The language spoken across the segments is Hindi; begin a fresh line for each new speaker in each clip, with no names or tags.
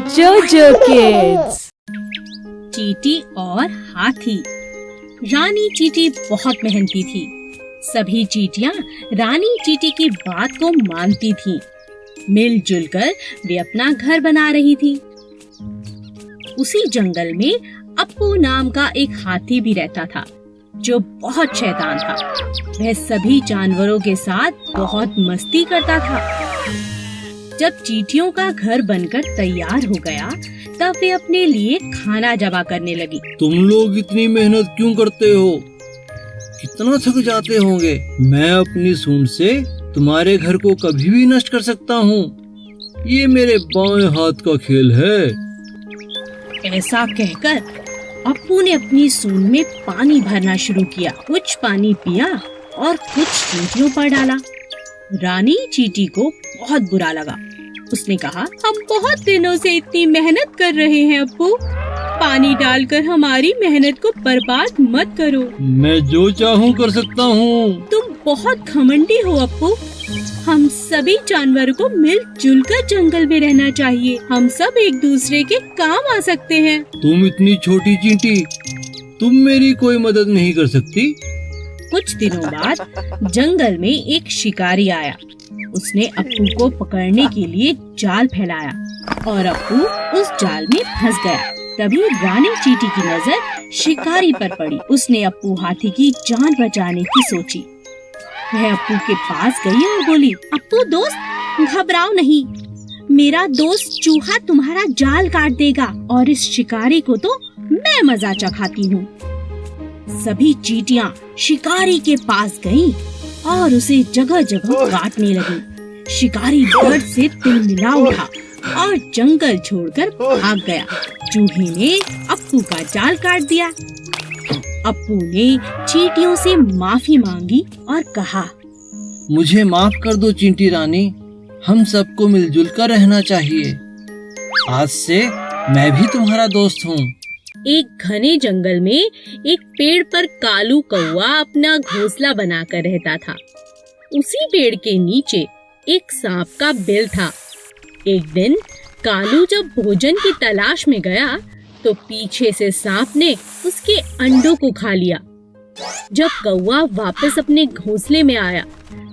जोजो किड्स।
चींटी और हाथी। रानी चींटी बहुत मेहनती थी। सभी चींटियां रानी चींटी की बात को मानती थीं। मिलजुल कर वे अपना घर बना रही थी। उसी जंगल में अप्पू नाम का एक हाथी भी रहता था, जो बहुत शैतान था। वह सभी जानवरों के साथ बहुत मस्ती करता था। जब चींटियों का घर बनकर तैयार हो गया, तब वे अपने लिए खाना जमा करने लगी।
तुम लोग इतनी मेहनत क्यों करते हो? कितना थक जाते होंगे। मैं अपनी सूंड से तुम्हारे घर को कभी भी नष्ट कर सकता हूँ। ये मेरे बाएं हाथ का खेल है।
ऐसा कहकर अप्पू ने अपनी सूंड में पानी भरना शुरू किया। कुछ पानी पिया और कुछ चींटियों पर डाला। रानी चींटी को बहुत बुरा लगा। उसने कहा, हम बहुत दिनों से इतनी मेहनत कर रहे हैं अप्पू, पानी डालकर हमारी मेहनत को बर्बाद मत करो।
मैं जो चाहूँ कर सकता हूँ।
तुम बहुत घमंडी हो अप्पू। हम सभी जानवरों को मिलजुल कर जंगल में रहना चाहिए। हम सब एक दूसरे के काम आ सकते हैं।
तुम इतनी छोटी चींटी, तुम मेरी कोई मदद नहीं कर सकती।
कुछ दिनों बाद जंगल में एक शिकारी आया। उसने अप्पू को पकड़ने के लिए जाल फैलाया और अप्पू उस जाल में फंस गया। तभी रानी चींटी की नजर शिकारी पर पड़ी। उसने अप्पू हाथी की जान बचाने की सोची। वह अप्पू के पास गई और बोली, अप्पू दोस्त, घबराओ नहीं। मेरा दोस्त चूहा तुम्हारा जाल काट देगा और इस शिकारी को तो मैं मजा चखाती हूँ। सभी चींटियां शिकारी के पास गईं और उसे जगह जगह काटने लगी। शिकारी डर से तिलमिला उठा और जंगल छोड़कर भाग गया। चूहे ने अप्पू का जाल काट दिया। अप्पू ने चींटियों से माफी मांगी और कहा,
मुझे माफ कर दो चींटी रानी, हम सबको मिलजुल कर रहना चाहिए। आज से मैं भी तुम्हारा दोस्त हूँ।
एक घने जंगल में एक पेड़ पर कालू कौवा अपना घोंसला बनाकर रहता था। उसी पेड़ के नीचे एक सांप का बिल था। एक दिन कालू जब भोजन की तलाश में गया, तो पीछे से सांप ने उसके अंडों को खा लिया। जब कौवा वापस अपने घोंसले में आया,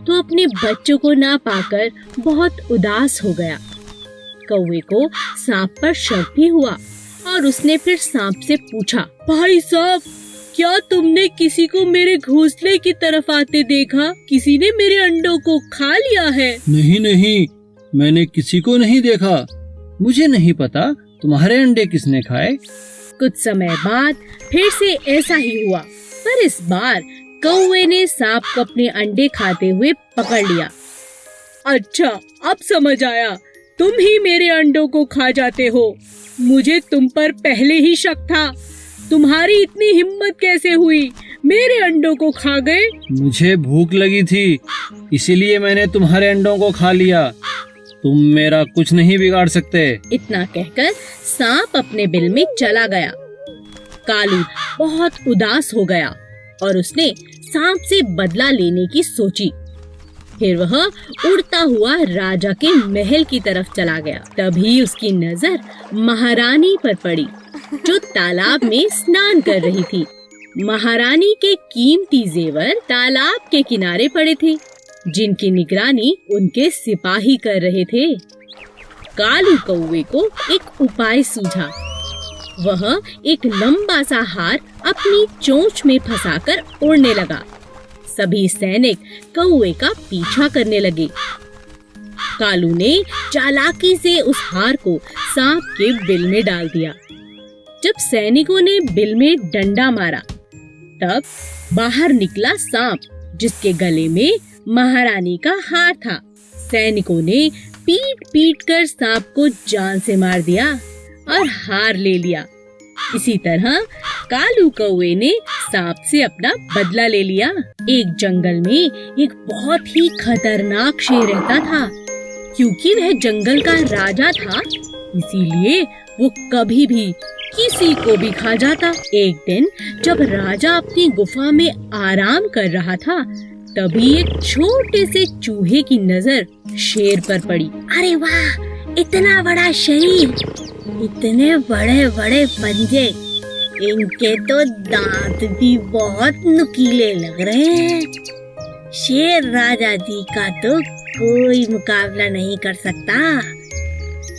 तो अपने बच्चों को ना पाकर बहुत उदास हो गया। कौवे को सांप पर शक भी हुआ और उसने फिर सांप से पूछा, भाई सांप, क्या तुमने किसी को मेरे घोंसले की तरफ आते देखा? किसी ने मेरे अंडों को खा लिया है?
नहीं नहीं, मैंने किसी को नहीं देखा। मुझे नहीं पता तुम्हारे अंडे किसने खाए।
कुछ समय बाद फिर से ऐसा ही हुआ, पर इस बार कौवे ने सांप को अपने अंडे खाते हुए पकड़ लिया। अच्छा, अब समझ आया, तुम ही मेरे अंडों को खा जाते हो। मुझे तुम पर पहले ही शक था। तुम्हारी इतनी हिम्मत कैसे हुई? मेरे अंडों को खा गए।
मुझे भूख लगी थी, इसीलिए मैंने तुम्हारे अंडों को खा लिया। तुम मेरा कुछ नहीं बिगाड़ सकते।
इतना कहकर सांप अपने बिल में चला गया। कालू बहुत उदास हो गया और उसने सांप से बदला लेने की सोची। फिर वह उड़ता हुआ राजा के महल की तरफ चला गया। तभी उसकी नजर महारानी पर पड़ी, जो तालाब में स्नान कर रही थी। महारानी के कीमती जेवर तालाब के किनारे पड़े थे, जिनकी निगरानी उनके सिपाही कर रहे थे। कालू कौवे को एक उपाय सूझा। वह एक लंबा सा हार अपनी चोंच में फंसाकर उड़ने लगा। सभी सैनिक कौवे का पीछा करने लगे। कालू ने चालाकी से उस हार को सांप के बिल में डाल दिया। जब सैनिकों ने बिल में डंडा मारा, तब बाहर निकला सांप, जिसके गले में महारानी का हार था। सैनिकों ने पीट पीट कर सांप को जान से मार दिया और हार ले लिया। इसी तरह कालू कौवे ने सांप से अपना बदला ले लिया। एक जंगल में एक बहुत ही खतरनाक शेर रहता था। क्योंकि वह जंगल का राजा था, इसीलिए वो कभी भी किसी को भी खा जाता। एक दिन जब राजा अपनी गुफा में आराम कर रहा था, तभी एक छोटे से चूहे की नजर शेर पर पड़ी। अरे वाह, इतना बड़ा शरीर, इतने बड़े बड़े पंजे, इनके तो दांत भी बहुत नुकीले लग रहे हैं। शेर राजा जी का तो कोई मुकाबला नहीं कर सकता।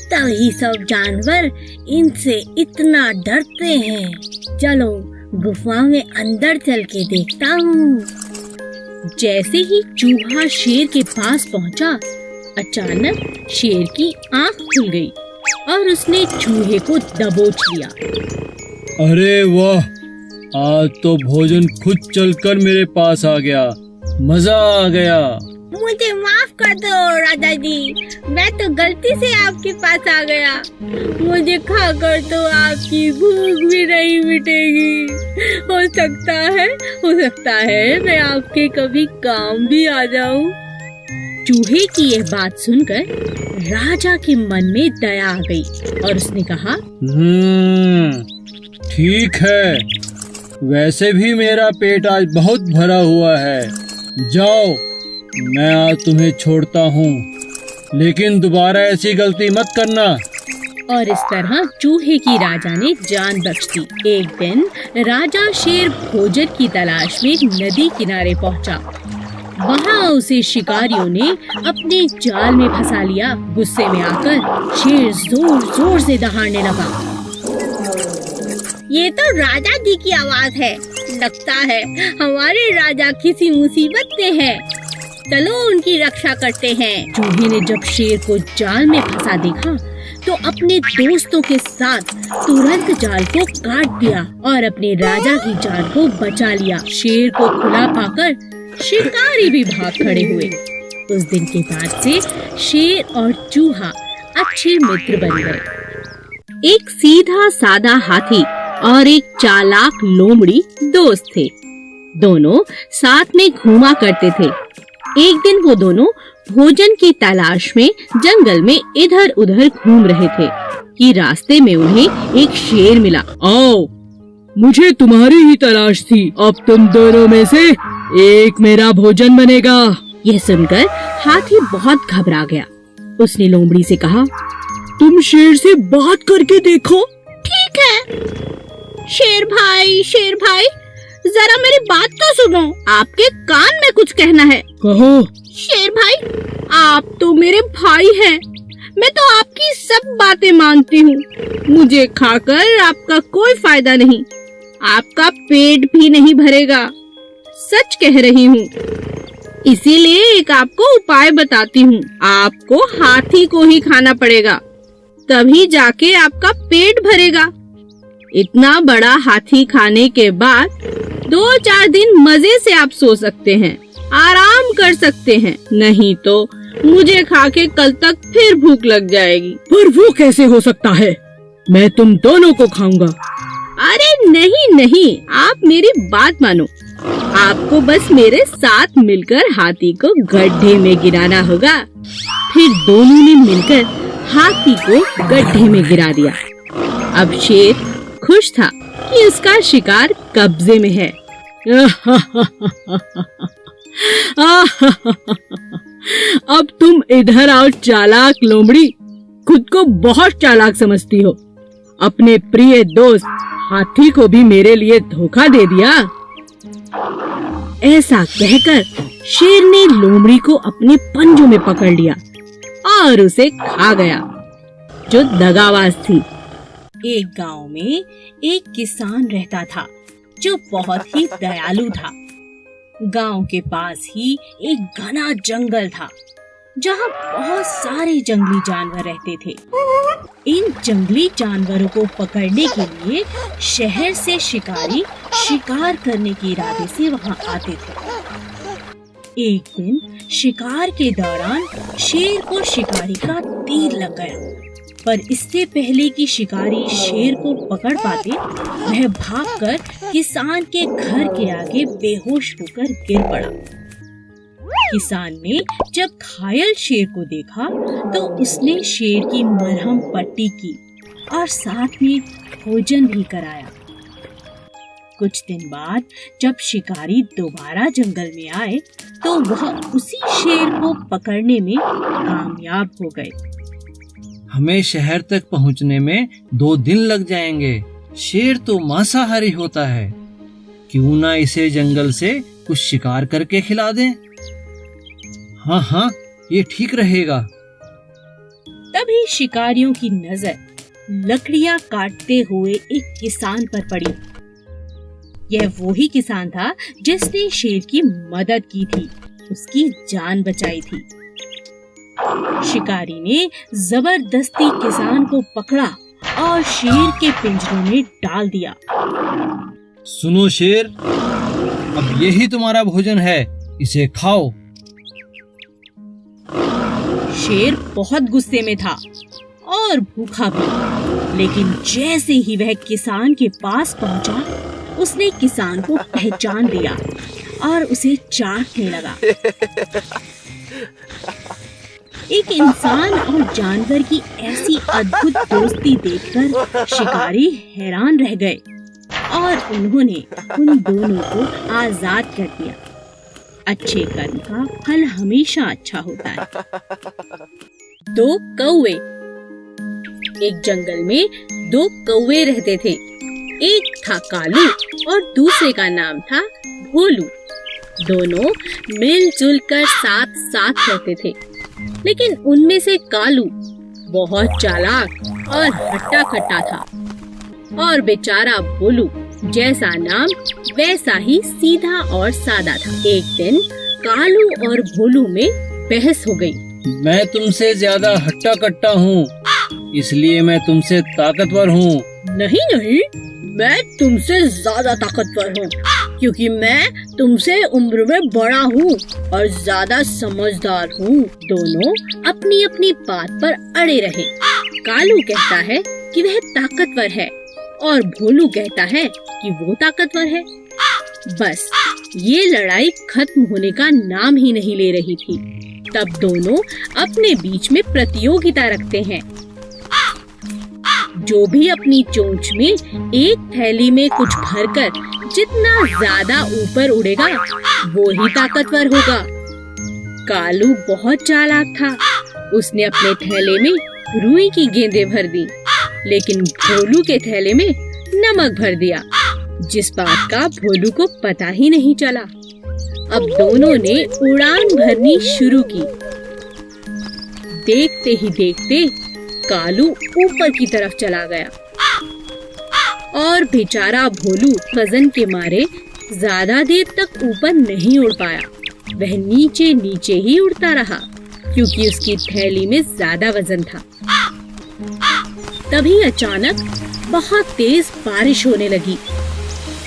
तभी सब जानवर इनसे इतना डरते हैं। चलो गुफा में अंदर चल के देखता हूँ। जैसे ही चूहा शेर के पास पहुँचा, अचानक शेर की आंख खुल गई और उसने चूहे को दबोच लिया।
अरे वाह, आज तो भोजन खुद चलकर मेरे पास आ गया, मजा आ गया।
मुझे माफ कर दो राजा जी, मैं तो गलती से आपके पास आ गया। मुझे खाकर तो आपकी भूख भी नहीं मिटेगी। हो सकता है मैं आपके कभी काम भी आ जाऊं। चूहे की यह बात सुनकर राजा के मन में दया आ गई और उसने कहा,
ठीक है, वैसे भी मेरा पेट आज बहुत भरा हुआ है। जाओ, मैं आज तुम्हें छोड़ता हूँ, लेकिन दोबारा ऐसी गलती मत करना।
और इस तरह चूहे की राजा ने जान बख्श दी। एक दिन राजा शेर भोजन की तलाश में नदी किनारे पहुँचा। वहाँ उसे शिकारियों ने अपने जाल में फंसा लिया। गुस्से में आकर शेर जोर जोर से दहाड़ने लगा। ये तो राजा जी की आवाज है। लगता है हमारे राजा किसी मुसीबत में है। चलो उनकी रक्षा करते हैं। चूहे ने जब शेर को जाल में फंसा देखा तो अपने दोस्तों के साथ तुरंत जाल को काट दिया और अपने राजा की जान को बचा लिया। शेर को खुला पाकर शिकारी भी भाग खड़े हुए। उस दिन के बाद से शेर और चूहा अच्छे मित्र बन गए। एक सीधा सादा हाथी और एक चालाक लोमड़ी दोस्त थे। दोनों साथ में घूमा करते थे। एक दिन वो दोनों भोजन की तलाश में जंगल में इधर उधर घूम रहे थे कि रास्ते में उन्हें एक शेर मिला।
आओ, मुझे तुम्हारी ही तलाश थी। अब तुम दोनों में से एक मेरा भोजन बनेगा।
यह सुनकर हाथी बहुत घबरा गया। उसने लोमड़ी से कहा,
तुम शेर से बात करके देखो।
ठीक है। शेर भाई जरा मेरी बात तो सुनो। आपके कान में कुछ कहना है।
कहो।
शेर भाई, आप तो मेरे भाई हैं। मैं तो आपकी सब बातें मानती हूँ। मुझे खाकर आपका कोई फायदा नहीं। आपका पेट भी नहीं भरेगा। सच कह रही हूँ। इसीलिए एक आपको उपाय बताती हूँ। आपको हाथी को ही खाना पड़ेगा, तभी जाके आपका पेट भरेगा। इतना बड़ा हाथी खाने के बाद 2-4 दिन मजे से आप सो सकते हैं, आराम कर सकते हैं। नहीं तो मुझे खा के कल तक फिर भूख लग जाएगी।
पर वो कैसे हो सकता है? मैं तुम दोनों को खाऊंगा।
अरे नहीं, आप मेरी बात मानो। आपको बस मेरे साथ मिलकर हाथी को गड्ढे में गिराना होगा। फिर दोनों ने मिलकर हाथी को गड्ढे में गिरा दिया। अब शेर खुश था कि उसका शिकार कब्जे में है।
अब तुम इधर आओ चालाक लोमड़ी। खुद को बहुत चालाक समझती हो। अपने प्रिय दोस्त हाथी को भी मेरे लिए धोखा दे दिया।
ऐसा कहकर शेर ने लोमड़ी को अपने पंजों में पकड़ लिया और उसे खा गया, जो दगाबाज थी। एक गांव में एक किसान रहता था जो बहुत ही दयालु था। गांव के पास ही एक घना जंगल था जहां बहुत सारे जंगली जानवर रहते थे। इन जंगली जानवरों को पकड़ने के लिए शहर से शिकारी शिकार करने के इरादे से वहां आते थे। एक दिन शिकार के दौरान शेर को शिकारी का तीर लग गया, पर इससे पहले कि शिकारी शेर को पकड़ पाते, वह भागकर किसान के घर के आगे बेहोश होकर गिर पड़ा। किसान ने जब घायल शेर को देखा तो उसने शेर की मरहम पट्टी की और साथ में भोजन भी कराया। कुछ दिन बाद जब शिकारी दोबारा जंगल में आए तो वह उसी शेर को पकड़ने में कामयाब हो गए।
हमें शहर तक पहुंचने में 2 दिन लग जाएंगे। शेर तो मांसाहारी होता है, क्यों ना इसे जंगल से कुछ शिकार करके खिला दें। हाँ हाँ, ये ठीक रहेगा।
तभी शिकारियों की नजर लकड़ियां काटते हुए एक किसान पर पड़ी। यह वही किसान था जिसने शेर की मदद की थी, उसकी जान बचाई थी। शिकारी ने जबरदस्ती किसान को पकड़ा और शेर के पिंजरे में डाल दिया।
सुनो शेर, अब यही तुम्हारा भोजन है, इसे खाओ।
शेर बहुत गुस्से में था और भूखा भी, लेकिन जैसे ही वह किसान के पास पहुंचा, उसने किसान को पहचान लिया और उसे चाटने लगा। एक इंसान और जानवर की ऐसी अद्भुत दोस्ती देखकर शिकारी हैरान रह गए और उन्होंने उन दोनों को आजाद कर दिया। अच्छे कर्म का फल हमेशा अच्छा होता है। 2 कौवे। एक जंगल में 2 कौवे रहते थे। एक था कालू और दूसरे का नाम था भोलू। दोनों मिलजुल कर साथ साथ रहते थे, लेकिन उनमें से कालू बहुत चालाक और हट्टा कट्टा था और बेचारा भोलू जैसा नाम वैसा ही सीधा और सादा था। एक दिन कालू और भोलू में बहस हो गई।
मैं तुमसे ज्यादा हट्टा कट्टा हूँ, इसलिए मैं तुमसे ताकतवर हूँ।
नहीं नहीं, मैं तुमसे ज्यादा ताकतवर हूँ, क्योंकि मैं तुमसे उम्र में बड़ा हूँ और ज्यादा समझदार हूँ। दोनों अपनी अपनी बात पर अड़े रहे। कालू कहता है कि वह ताकतवर है और भोलू कहता है कि वो ताकतवर है। बस ये लड़ाई खत्म होने का नाम ही नहीं ले रही थी। तब दोनों अपने बीच में प्रतियोगिता रखते हैं। जो भी अपनी चोंच में एक थैली में कुछ भरकर जितना ज्यादा ऊपर उड़ेगा, वो ही ताकतवर होगा। कालू बहुत चालाक था। उसने अपने थैले में रुई की गेंदें भर दी, लेकिन भोलू के थैले में नमक भर दिया, जिस बात का भोलू को पता ही नहीं चला। अब दोनों ने उड़ान भरनी शुरू की। देखते ही देखते कालू ऊपर की तरफ चला गया और बेचारा भोलू वजन के मारे ज्यादा देर तक ऊपर नहीं उड़ पाया। वह नीचे नीचे ही उड़ता रहा, क्योंकि उसकी थैली में ज्यादा वजन था। तभी अचानक बहुत तेज बारिश होने लगी।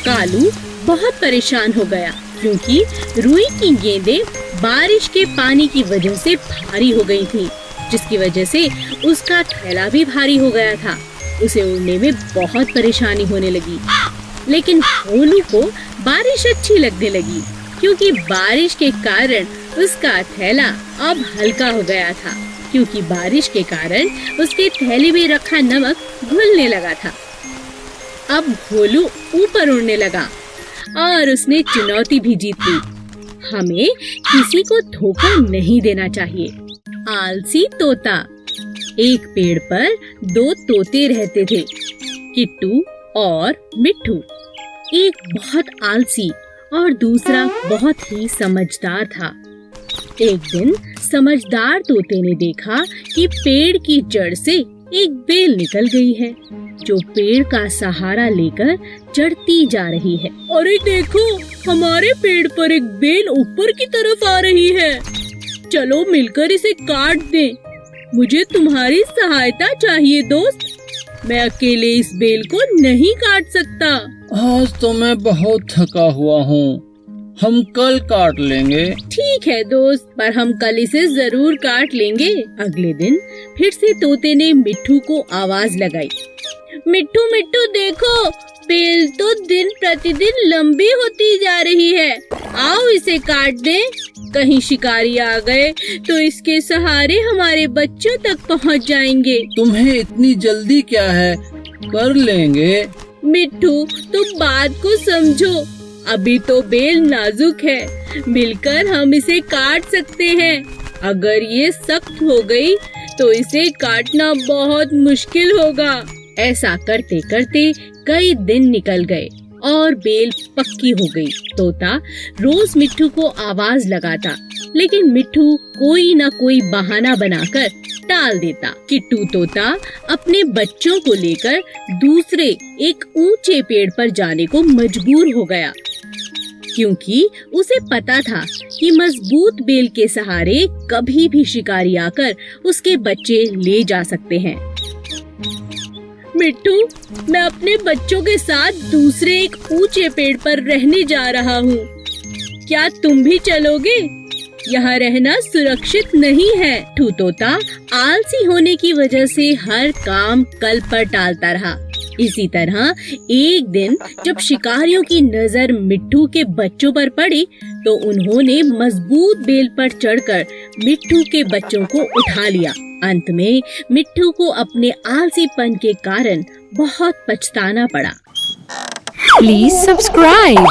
कालू बहुत परेशान हो गया, क्योंकि रुई की गेंदें बारिश के पानी की वजह से भारी हो गई थी, जिसकी वजह से उसका थैला भी भारी हो गया था। उसे उड़ने में बहुत परेशानी होने लगी। लेकिन भोलू को बारिश अच्छी लगने लगी, क्योंकि बारिश के कारण उसका थैला अब हल्का हो गया था, क्योंकि बारिश के कारण उसके थैले में रखा नमक घुलने लगा था। अब भोलू ऊपर उड़ने लगा और उसने चुनौती भी जीत ली। हमें किसी को धोखा नहीं देना चाहिए। आलसी तोता। एक पेड़ पर 2 तोते रहते थे, किट्टू और मिट्ठू। एक बहुत आलसी और दूसरा बहुत ही समझदार था। एक दिन समझदार तोते ने देखा कि पेड़ की जड़ से एक बेल निकल गई है, जो पेड़ का सहारा लेकर चढ़ती जा रही है। अरे देखो, हमारे पेड़ पर एक बेल ऊपर की तरफ आ रही है। चलो मिलकर इसे काट दें। मुझे तुम्हारी सहायता चाहिए दोस्त। मैं अकेले इस बेल को नहीं काट सकता।
आज तो मैं बहुत थका हुआ हूँ, हम कल काट लेंगे।
ठीक है दोस्त, पर हम कल इसे जरूर काट लेंगे। अगले दिन फिर से तोते ने मिट्ठू को आवाज लगाई। मिट्ठू मिट्ठू देखो, बेल तो दिन प्रतिदिन लंबी होती जा रही है। आओ इसे काट दें। कहीं शिकारी आ गए तो इसके सहारे हमारे बच्चों तक पहुंच जाएंगे।
तुम्हें इतनी जल्दी क्या है, कर लेंगे।
मिट्ठू तुम बात को समझो, अभी तो बेल नाजुक है, मिलकर हम इसे काट सकते हैं। अगर ये सख्त हो गई तो इसे काटना बहुत मुश्किल होगा। ऐसा करते करते कई दिन निकल गए और बेल पक्की हो गई। तोता रोज मिट्ठू को आवाज लगाता, लेकिन मिट्ठू कोई न कोई बहाना बनाकर टाल देता। किट्टू तोता अपने बच्चों को लेकर दूसरे एक ऊंचे पेड़ पर जाने को मजबूर हो गया, क्योंकि उसे पता था कि मजबूत बेल के सहारे कभी भी शिकारी आकर उसके बच्चे ले जा सकते हैं। मिट्टू, मैं अपने बच्चों के साथ दूसरे एक ऊंचे पेड़ पर रहने जा रहा हूँ। क्या तुम भी चलोगे? यहाँ रहना सुरक्षित नहीं है। मिट्ठू तोता आलसी होने की वजह से हर काम कल पर टालता रहा। इसी तरह एक दिन जब शिकारियों की नजर मिट्ठू के बच्चों पर पड़ी, तो उन्होंने मजबूत बेल पर चढ़कर मिट्ठू के बच्चों को उठा लिया। अंत में मिट्ठू को अपने आलसीपन के कारण बहुत पछताना पड़ा।
Please subscribe.